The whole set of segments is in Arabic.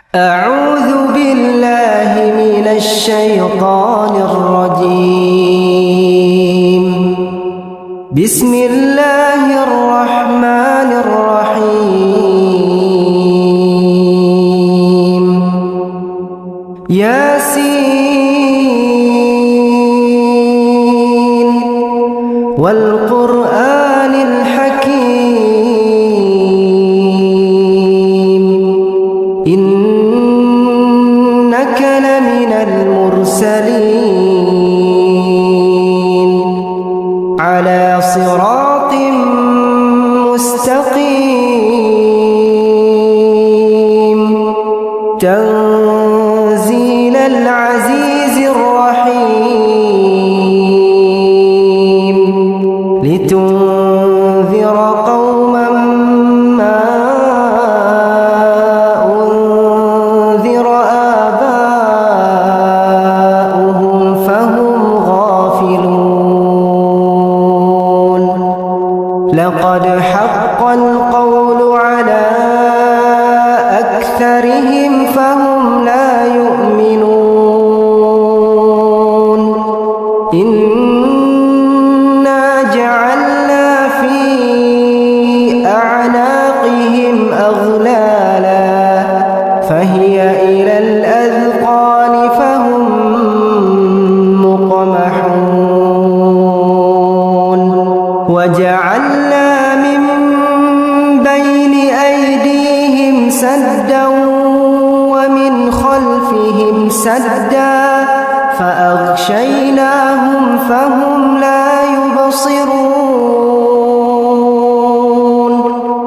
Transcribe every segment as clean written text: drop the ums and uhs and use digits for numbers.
أعوذ بالله من الشيطان الرجيم. بسم الله الرحمن الرحيم. ياسين والقرآن الحكيم إنك لمن المرسلين على صراط مستقيم تنزيل العزيز الرحيم لتنذر قوما ما أنذر آباؤهم فهم غافلون. لقد حق القول على أكثرهم فهم لا يؤمنون. إنا جعلنا في أعناقهم أغلالا فهي إلى الأذقان فهم مقمحون. وجعلنا من بين أيديهم سدا ومن خلفهم سدا فأغشيناهم فهم لا يبصرون.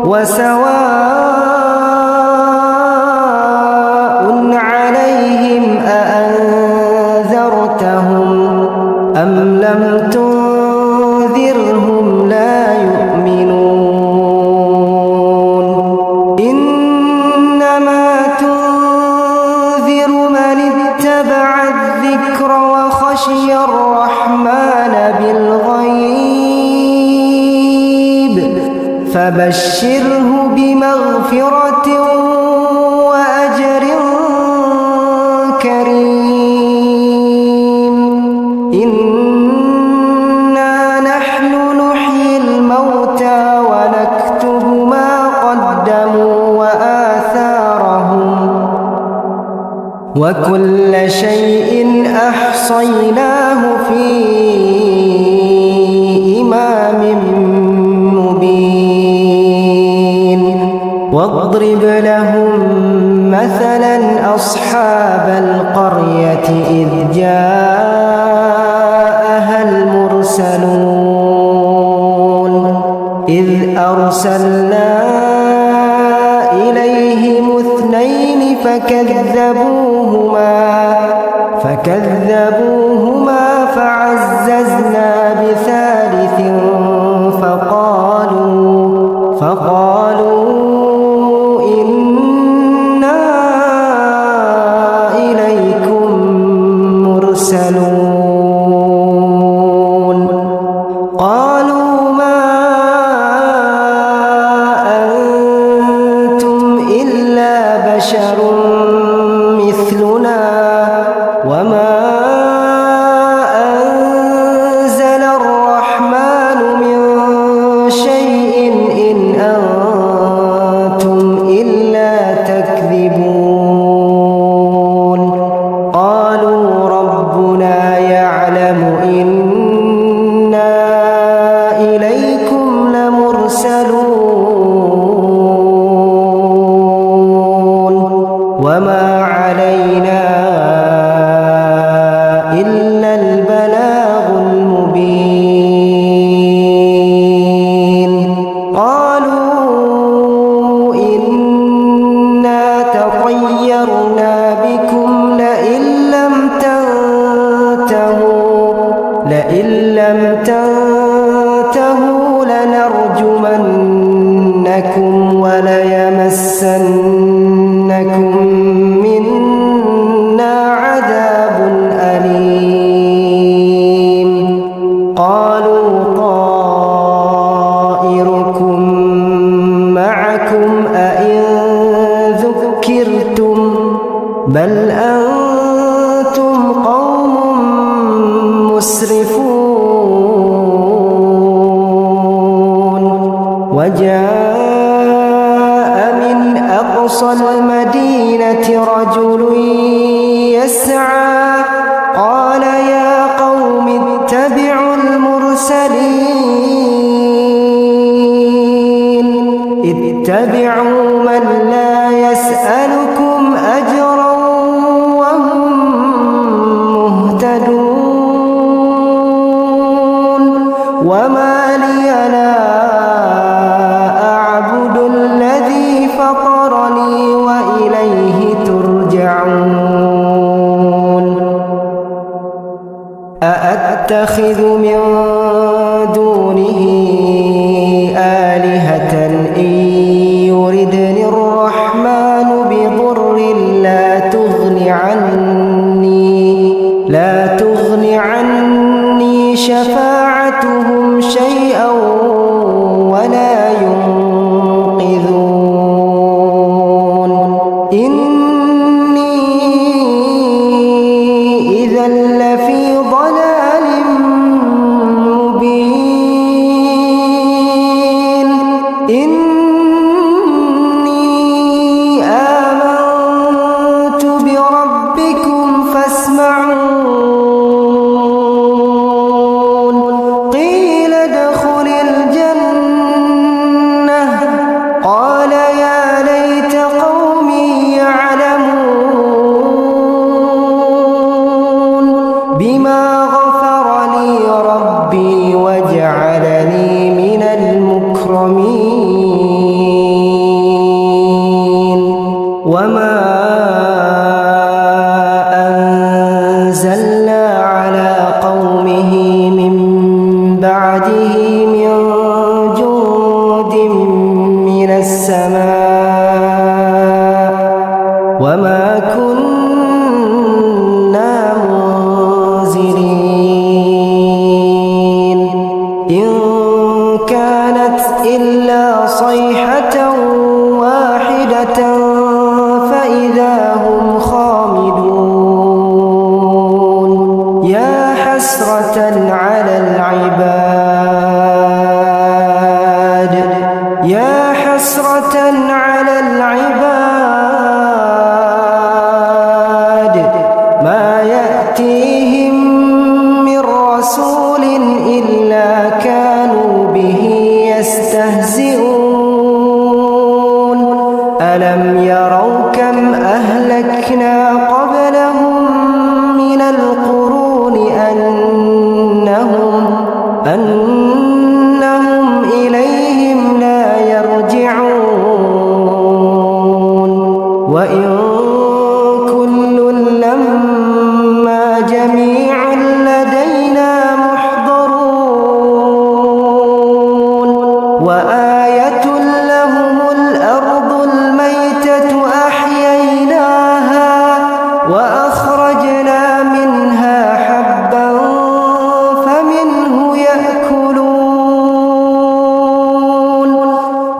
وسواء عليهم أأنذرتهم أم لم تنذرهم لا يؤمنون. إنما تنذر من اتبع الذكر وخشي الرحمن بالغيب فبشره بمغفرة وأجر كريم. إنا نحن نحيي الموتى ونكتب ما قدموا وآثارهم وكل شيء أحصيناه في إمام مبين. واضرب لهم مثلا أصحاب القرية إذ جاءها المرسلون إذ أرسلنا إليهم اثنين فكذبوهما فعززنا بثالث فقالوا إنا إليكم مرسلون. قالوا ما أنتم إلا بشر مثلنا وما أنزل الرحمن من شيء إن أنتم إلا تكذبون. قالوا ربنا يعلم إنا إليكم لمرسلون وما علينا إلا البلاغ المبين. قالوا إنا تطيرنا بكم لئن لم تنتهوا لنرجمنكم وليمسنكم منا عذاب أليم. قالوا طائركم معكم أئن ذكرتم بل أنتم قوم مسرفون وجاء من أقصى المدينة رجل يسعى قال يا قوم اتبعوا المرسلين اتبعوا من لا يسألكم أجرا وهم مهتدون وما لي لا أعبد الذي فطرني وإليه ترجعون أأتخذ من دونه آلهة إن يردني الرحمن بضر لا تغن عني شفاعتهم شيئا ولا ينقذون إني إذا لفي ضلال مبين إني آمنت بربكم فاسمعون قيل ادخل الجنة قال يا ليت قومي يعلمون بما غفر لي ربي وجعلني من المكرمين وما أنزلنا على قومه من بعده من جند من السماء وما كنا منزلين إن كانت إلا صيحة واحدة فإذا هم خامدون يا حسرة على العباد يا حسرة على العباد ما يأتيهم من رسول إلا كانوا به يستهزئون ألم يروا كم أهلكنا قبلهم من القرون أنهم إليهم لا يرجعون وإن كل لما جميع لدينا محضرون وآية لهم الأرض الميتة أحييناها وأخرجنا منها حبا فمنه يأكلون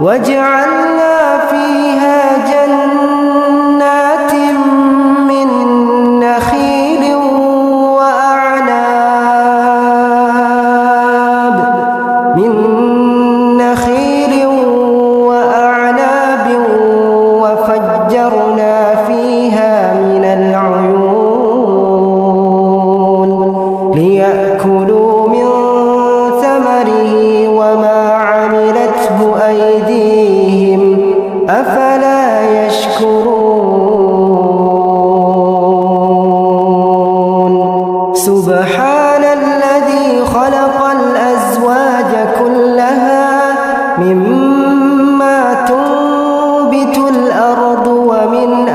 وجعلنا فيها جنات من نخيل وأعناب وفجرنا فيها من العيون ليأكلوا من ثمره وما عملته أيديهم أفلا يشكرون سبحان الذي خلق الأزواج كلها مما تنبت الأرض ومن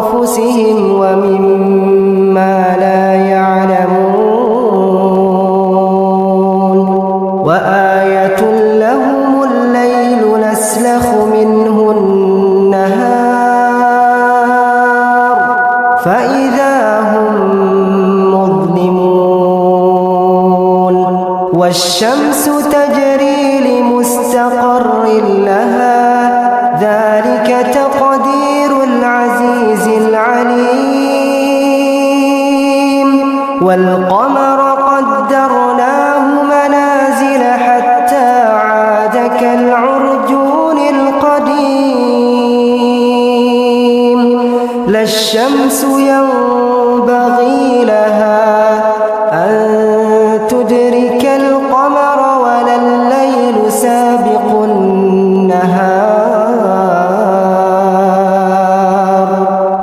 أنفسهم ومما لا يعلمون وآية لهم الليل نسلخ منه النهار فإذا هم مظلمون والشمس تجري لمستقر لها ذلك تقدير العزيز العليم والقمر قدرناه منازل حتى عاد كالعرجون القديم لا الشمس ينبغي لها أن تدرك القمر ولا الليل سابق النهار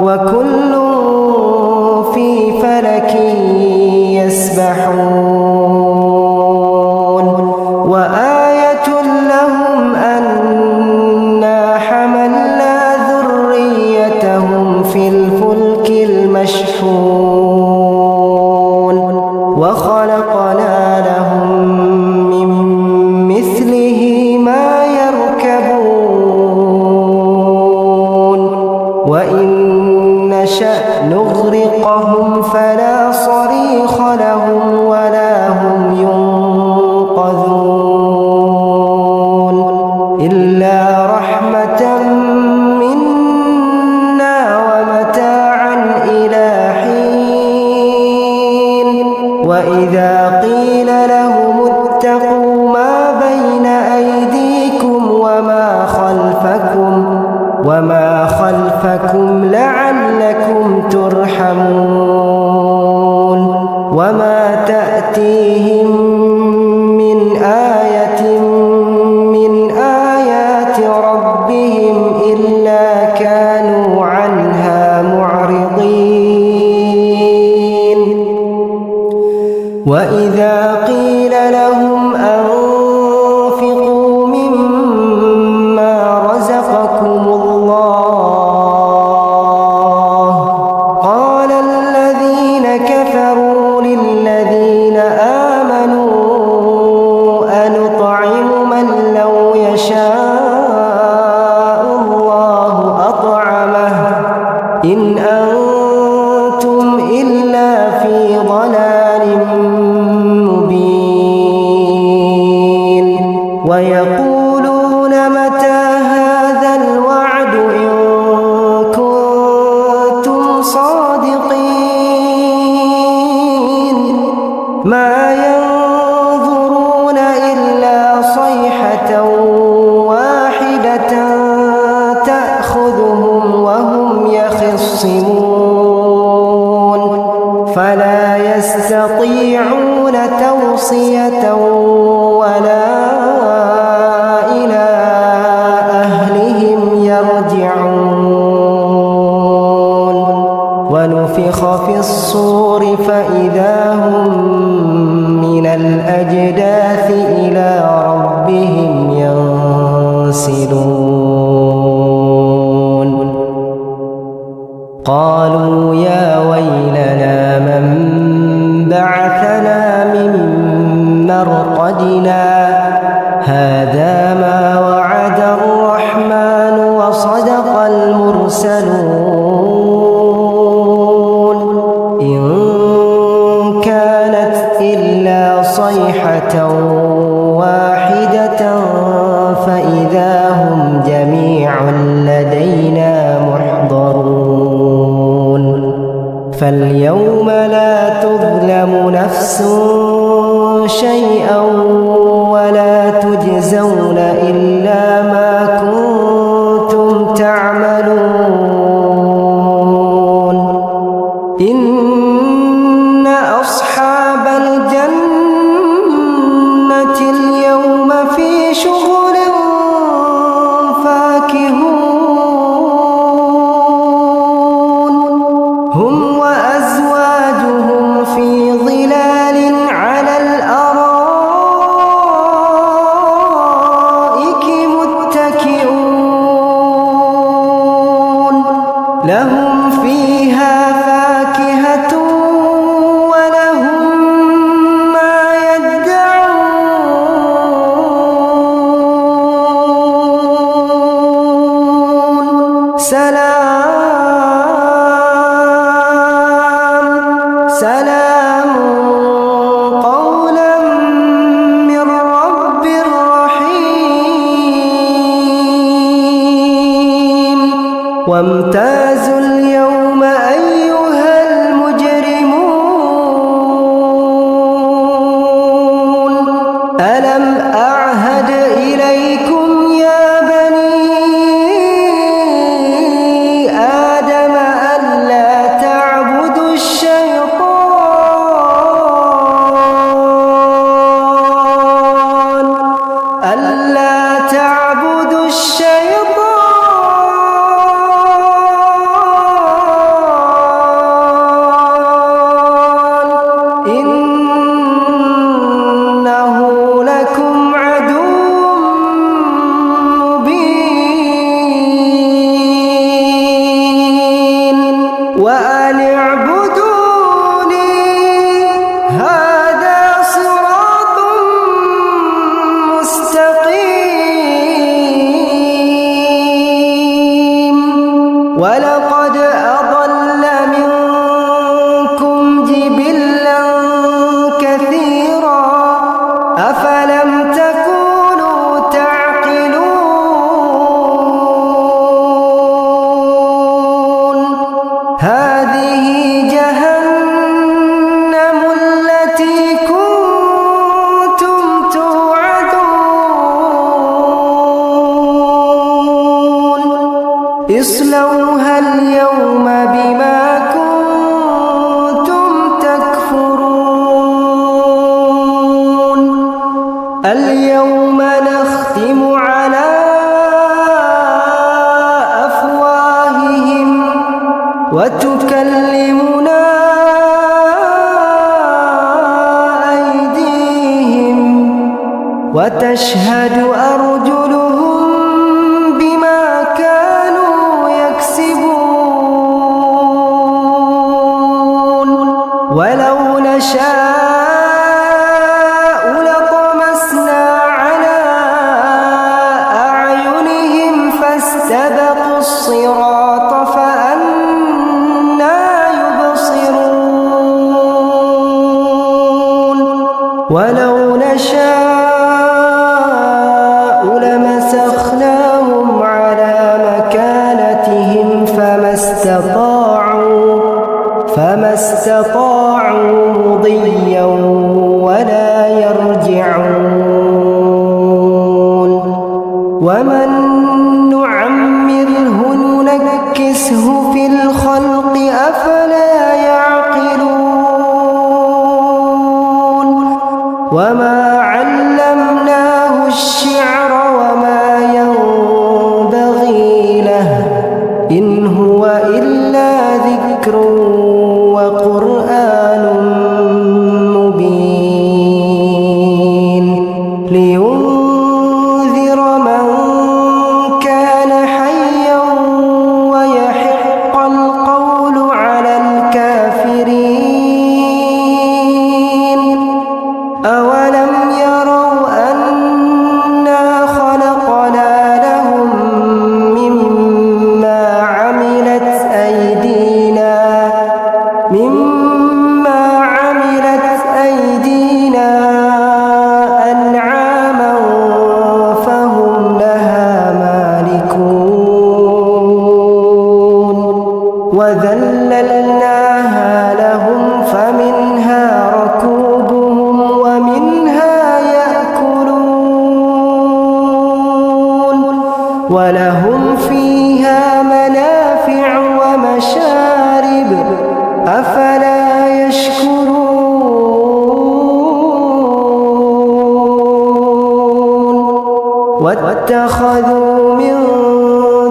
وكل في فلك يسبحون وآية لهم أنا حملنا ذريتهم في الفلك المشحون وخلقنا لهم من مثله ما يركبون وإن نشأ نغرقهم فلا صريخ لهم ولا هم ينقذون إلا رحمة منا ومتاعا إلى حين وإذا قيل لهم اتقوا ما بين أيديكم وما خلفكم لعلكم ترحمون وما تأتيهم من آية من آيات ربهم إلا كانوا عنها معرضين وإذا قيل لهم أنفقوا مما رزقكم الله قال الذين كفروا للذين آمنوا أنطعم من لو يشاء الله أطعمه إن أنتم إلا في ضلال مبين ويقولون متى هذا الوعد إن كنتم صادقين ما ينظرون إلا صيحة واحدة تأخذهم وهم يخصمون فلا يستطيعون توصية ولا إلى أهلهم يرجعون ونفخ في الصور فإذا هم من الأجداث إلى ربهم ينسلون قالوا يا ويلنا من بعثنا من مرقدنا هذا ما وعد الرحمن وصدق المرسلون إن كانت إلا صيحة واحدة فإذا هم جميع لدينا محضرون فاليوم لا تظلم نفس شيئا ولا تجزون إلا ما كنتم تعملون إن أصحاب الجنة اليوم في شغل فاكهون هم وأزواجهم في ظلال على الأرائك متكئون لهم فيها فاكهة ولهم ما يدعون سلام قولا من رب رحيم وامتازوا اليوم أيها المجرمون وأن اعبدوني هذا صراط مستقيم ولقد أضل منكم جبلا كثيرا أفلم تكونوا تعقلون هذه جهنم التي كنتم توعدون اصلوها اليوم بما كنتم تكفرون اليوم نختم على أفواههم وتكلمنا أيديهم وتشهد أرجلهم بما كانوا يكسبون ولو نشاء لطمسنا على أعينهم فاستبقوا الصراط فأنى يبصرون ولو نشاء لمسخناهم على مكانتهم فما استطاعوا مضيا ولا يرجعون ومن نعمره ننكسه في الخلق أفلا يعقلون وما علمناه الشعر وما ينبغي له إن هو إلا ذكر وقرآن مبين لينذر من كان حيا ويحق القول على الكافرين أولم يروا أنا خلقنا لهم مما عملت أيدينا أنعاما فهم لها مالكون وذللناها لهم فمنها ركوبهم ومنها يأكلون ولهم فيها منافع ومشارب أفلا يشكرون واتخذوا من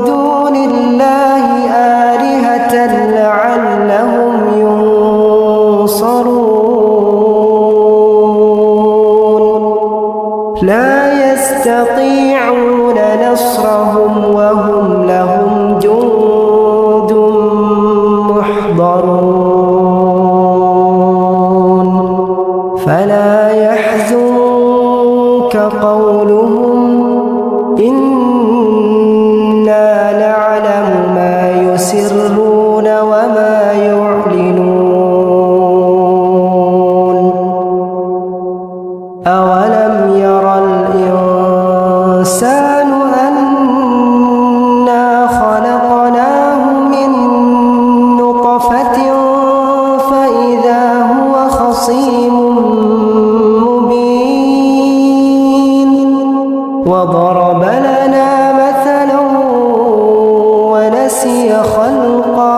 دون الله آلهة لعلهم ينصرون لا يستطيعون نصرهم وهم لهم جند محضرون فلا يحزنك قولهم إنا نعلم ما يسرون وما يعلنون أولم يرى الإنسان أنا خلقناه من نطفة فإذا هو خصيم مبين وضرب لنا مثلا ونسي خلقه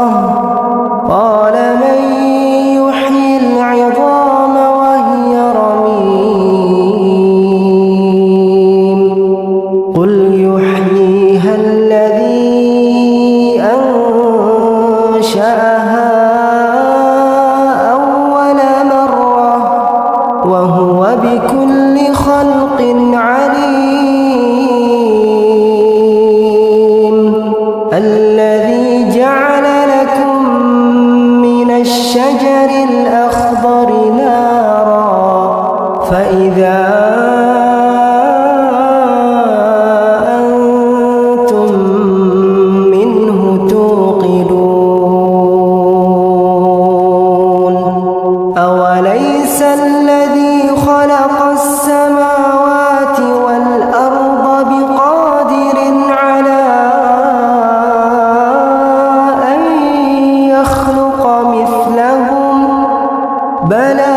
بلى